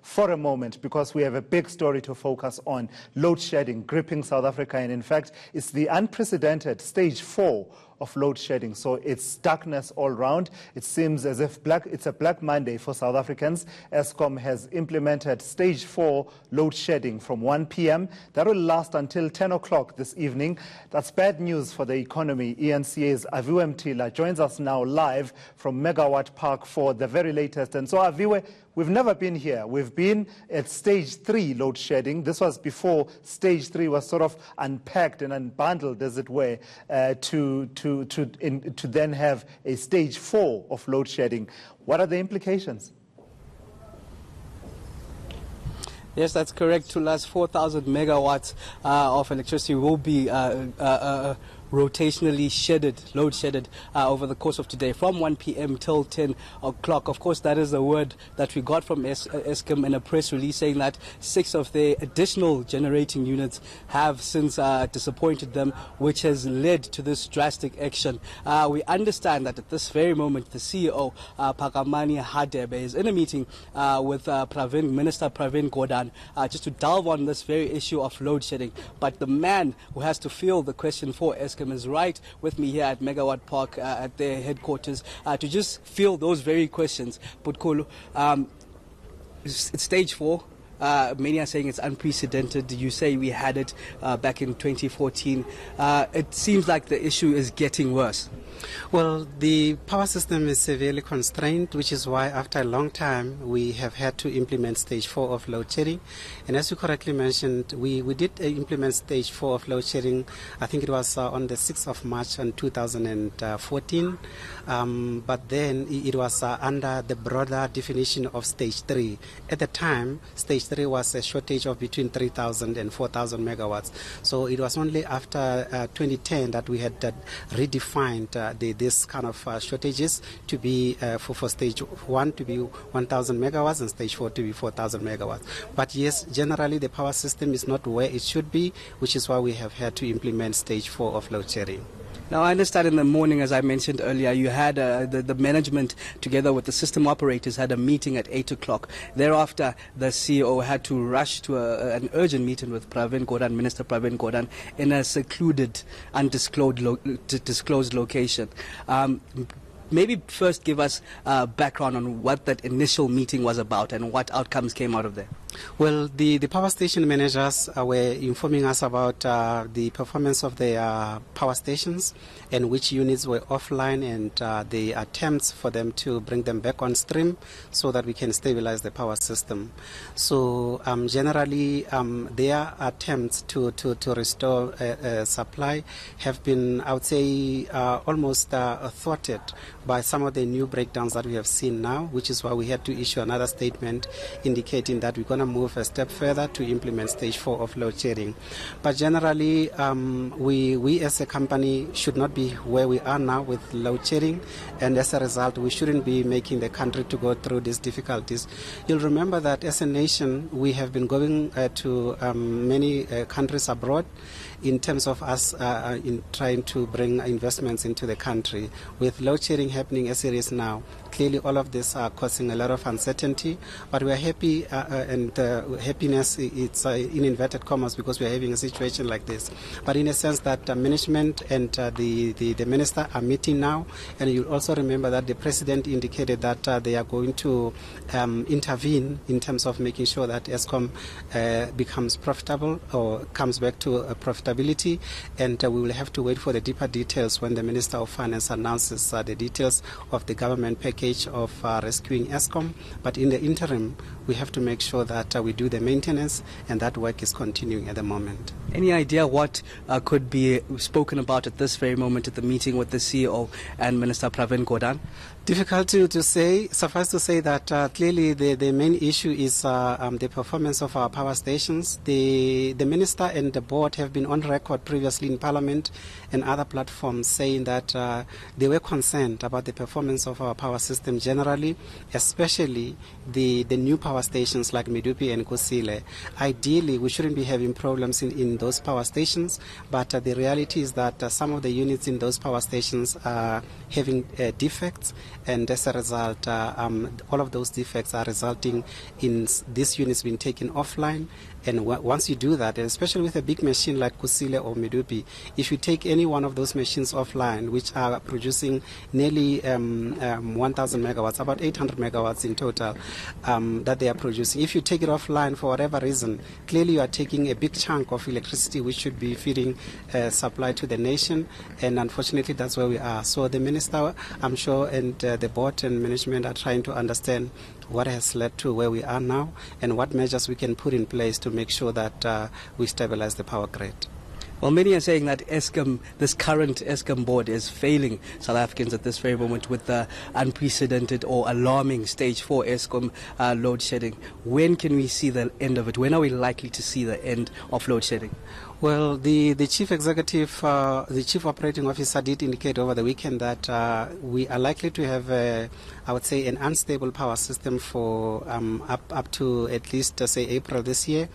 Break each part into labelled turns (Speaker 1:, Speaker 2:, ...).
Speaker 1: for a moment, because we have a big story to focus on: load shedding gripping South Africa, and in fact it's the unprecedented stage 4 of load shedding. So it's darkness all round. It seems as if it's a Black Monday for South Africans. Eskom has implemented stage 4 load shedding from 1 p.m. That will last until 10 o'clock this evening. That's bad news for the economy. eNCA's Aviwe Mtila joins us now live from Megawatt Park for the very latest. And so, Aviwe, we've never been here. We've been at stage 3 load shedding. This was before stage 3 was sort of unpacked and unbundled, as it were, to then have a stage 4 of load shedding. What are the implications?
Speaker 2: Yes, that's correct. To last 4,000 megawatts of electricity will be rotationally load shedded over the course of today from 1 p.m. till 10 o'clock. Of course, that is a word that we got from Eskom in a press release saying that 6 of their additional generating units have since disappointed them, which has led to this drastic action. We understand that at this very moment, the CEO, Phakamani Hadebe, is in a meeting with Minister Pravin Gordhan just to delve on this very issue of load shedding. But the man who has to field the question for Eskom is right with me here at Megawatt Park at their headquarters to just field those very questions. Putkulu, it's stage 4. Many are saying it's unprecedented. You say we had it back in 2014. It seems like the issue is getting worse.
Speaker 3: Well, the power system is severely constrained, which is why after a long time we have had to implement stage 4 of load shedding. And as you correctly mentioned, we did implement stage 4 of load shedding. I think it was on the 6th of March in 2014. But then it was under the broader definition of stage 3. At the time, stage 3 was a shortage of between 3,000 and 4,000 megawatts. So it was only after 2010 that we had redefined this kind of shortages to be for stage 1 to be 1,000 megawatts and stage 4 to be 4,000 megawatts. But yes, generally the power system is not where it should be, which is why we have had to implement stage 4 of load shedding.
Speaker 2: Now, I understand in the morning, as I mentioned earlier, you had the management together with the system operators had a meeting at 8 o'clock. Thereafter, the CEO had to rush to an urgent meeting with Minister Pravin Gordhan, in a secluded, undisclosed location. Maybe first give us background on what that initial meeting was about and what outcomes came out of there.
Speaker 3: Well, the power station managers were informing us about the performance of their power stations and which units were offline and the attempts for them to bring them back on stream so that we can stabilize the power system. So generally their attempts to restore supply have been, I would say, almost thwarted by some of the new breakdowns that we have seen now, which is why we had to issue another statement indicating that we're going to move a step further to implement stage 4 of load shedding. But generally, we as a company should not be where we are now with load shedding, and as a result, we shouldn't be making the country to go through these difficulties. You'll remember that as a nation, we have been going to many countries abroad in terms of us in trying to bring investments into the country. With load shedding happening as it is now, clearly all of this are causing a lot of uncertainty, but we are happy and happiness, it's in inverted commas, because we are having a situation like this. But in a sense that management and the minister are meeting now, and you'll also remember that the president indicated that they are going to intervene in terms of making sure that Eskom becomes profitable or comes back to profitability, and we will have to wait for the deeper details when the Minister of Finance announces the details of the government package of rescuing Eskom. But in the interim, we have to make sure that we do the maintenance, and that work is continuing at the moment.
Speaker 2: Any idea what could be spoken about at this very moment at the meeting with the CEO and Minister Pravin Gordhan?
Speaker 3: Difficult to say. Suffice to say that clearly the main issue is the performance of our power stations. The minister and the board have been on record previously in Parliament and other platforms saying that they were concerned about the performance of our power system generally, especially the new power power stations like Medupi and Kusile, ideally we shouldn't be having problems in those power stations, but the reality is that some of the units in those power stations are having defects, and as a result, all of those defects are resulting in these units being taken offline. And once you do that, and especially with a big machine like Kusile or Medupi, if you take any one of those machines offline, which are producing nearly 1,000 megawatts, about 800 megawatts in total that they are producing, if you take it offline for whatever reason, clearly you are taking a big chunk of electricity which should be feeding supply to the nation, and unfortunately that's where we are. So the minister, I'm sure, and the board and management are trying to understand what has led to where we are now and what measures we can put in place to make sure that we stabilize the power grid.
Speaker 2: Well, many are saying that Eskom, this current Eskom board, is failing South Africans at this very moment with the unprecedented or alarming stage 4 Eskom load shedding. When can we see the end of it? When are we likely to see the end of load shedding?
Speaker 3: Well, the chief executive, the chief operating officer did indicate over the weekend that we are likely to have, I would say, an unstable power system for up to at least, say, April this year.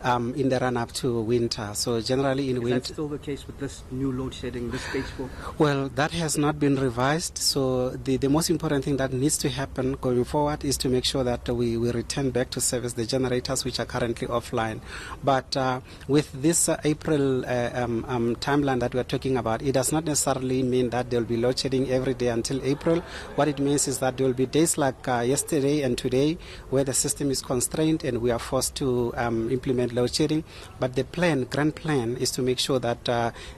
Speaker 3: In the run-up to winter. So generally in winter...
Speaker 2: Is that still the case with this new load shedding, this stage 4?
Speaker 3: Well, that has not been revised. So the most important thing that needs to happen going forward is to make sure that we return back to service the generators which are currently offline. But with this April timeline that we're talking about, it does not necessarily mean that there will be load shedding every day until April. What it means is that there will be days like yesterday and today where the system is constrained and we are forced to implement load shedding, but the grand plan is to make sure that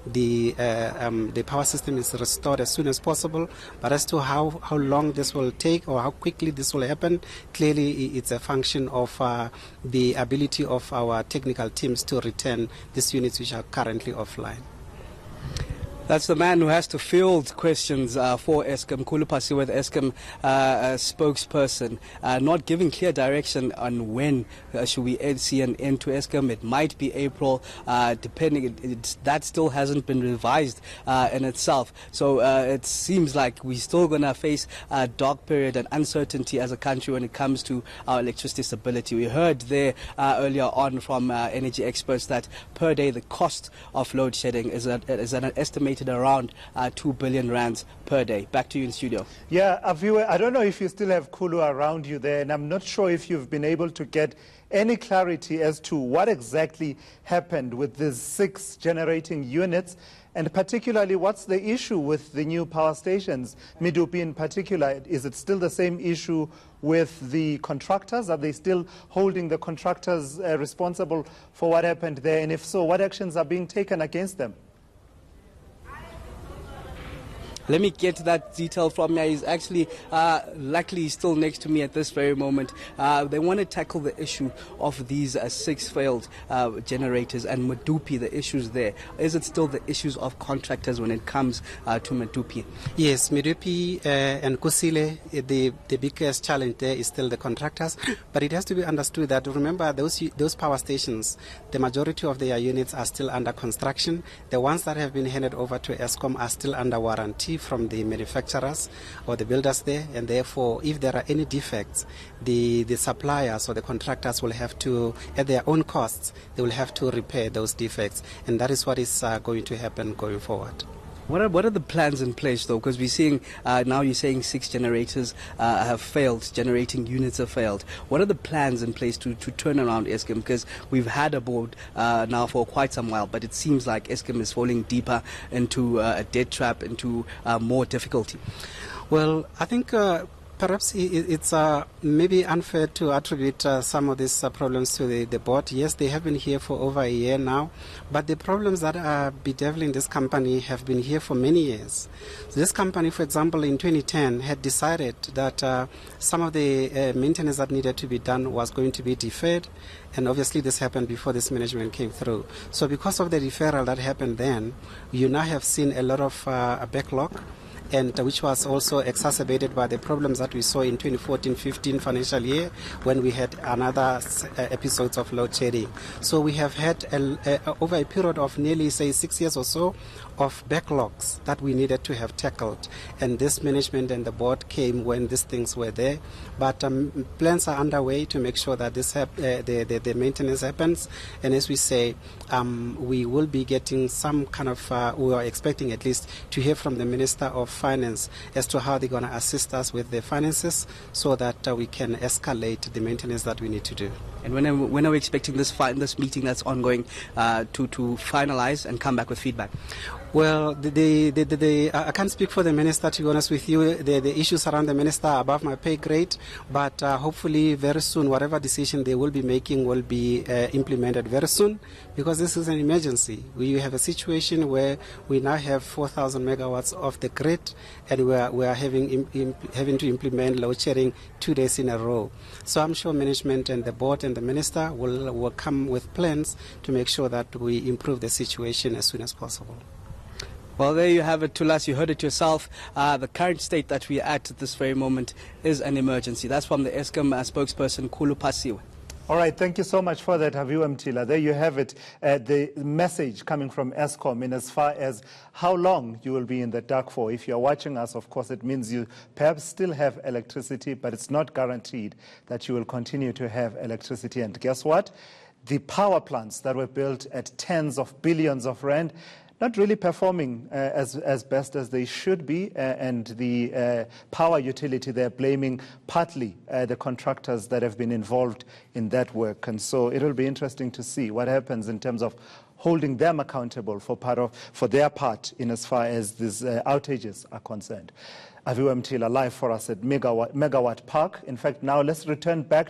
Speaker 3: the power system is restored as soon as possible. But as to how long this will take or how quickly this will happen, clearly it's a function of the ability of our technical teams to return these units which are currently offline.
Speaker 2: That's the man who has to field questions for Eskom, Khulu Phasiwe, the Eskom spokesperson, not giving clear direction on when should we see an end to Eskom. It might be April, depending. That still hasn't been revised in itself. So it seems like we're still going to face a dark period and uncertainty as a country when it comes to our electricity stability. We heard there earlier on from energy experts that per day the cost of load shedding is at an estimated around 2 billion rands per day. Back to you in studio.
Speaker 1: Yeah, Aviwe, I don't know if you still have Khulu around you there, and I'm not sure if you've been able to get any clarity as to what exactly happened with these 6 generating units, and particularly what's the issue with the new power stations, Medupi in particular. Is it still the same issue with the contractors? Are they still holding the contractors responsible for what happened there? And if so, what actions are being taken against them?
Speaker 2: Let me get that detail from you. He's actually, luckily, still next to me at this very moment. They want to tackle the issue of these 6 failed generators and Medupi, the issues there. Is it still the issues of contractors when it comes to Medupi?
Speaker 3: Yes, Medupi and Kusile, the biggest challenge there is still the contractors. But it has to be understood that, remember, those power stations, the majority of their units are still under construction. The ones that have been handed over to Eskom are still under warranty from the manufacturers or the builders there, and therefore if there are any defects, the suppliers or the contractors will have to, at their own costs, they will have to repair those defects, and that is what is going to happen going forward.
Speaker 2: What are the plans in place, though? Because we're seeing, now you're saying 6 generators have failed, generating units have failed. What are the plans in place to turn around Eskom? Because we've had a board now for quite some while, but it seems like Eskom is falling deeper into a debt trap, into more difficulty.
Speaker 3: Well, I think perhaps it's maybe unfair to attribute some of these problems to the board. Yes, they have been here for over a year now, but the problems that are bedeviling this company have been here for many years. So this company, for example, in 2010 had decided that some of the maintenance that needed to be done was going to be deferred, and obviously this happened before this management came through. So because of the deferral that happened then, you now have seen a lot of backlog. and which was also exacerbated by the problems that we saw in 2014-15 financial year when we had another episodes of load shedding. So we have had over a period of nearly, say, 6 years or so of backlogs that we needed to have tackled, and this management and the board came when these things were there, but plans are underway to make sure that this the maintenance happens, and as we say, we will be getting some kind of we are expecting at least to hear from the Minister of Finance as to how they're going to assist us with the finances so that we can escalate the maintenance that we need to do.
Speaker 2: And when are we expecting this meeting that's ongoing to finalize and come back with feedback?
Speaker 3: Well, I can't speak for the minister, to be honest with you. The issues around the minister are above my pay grade, but hopefully very soon, whatever decision they will be making will be implemented very soon, because this is an emergency. We have a situation where we now have 4,000 megawatts off the grid, and we are having to implement load shedding 2 days in a row. So I'm sure management and the board and the minister will come with plans to make sure that we improve the situation as soon as possible.
Speaker 2: Well, there you have it, Tulas. You heard it yourself. The current state that we are at this very moment is an emergency. That's from the eSCOM spokesperson, Khulu Phasiwe.
Speaker 1: All right, thank you so much for that, Aviwe Mtila. There you have it, the message coming from Eskom in as far as how long you will be in the dark for. If you're watching us, of course, it means you perhaps still have electricity, but it's not guaranteed that you will continue to have electricity. And guess what? The power plants that were built at tens of billions of rand, not really performing as best as they should be, and the power utility, they're blaming partly the contractors that have been involved in that work. And so it will be interesting to see what happens in terms of holding them accountable for their part in as far as these outages are concerned. Aviwe Mtila live for us at Megawatt Park. In fact, now let's return back to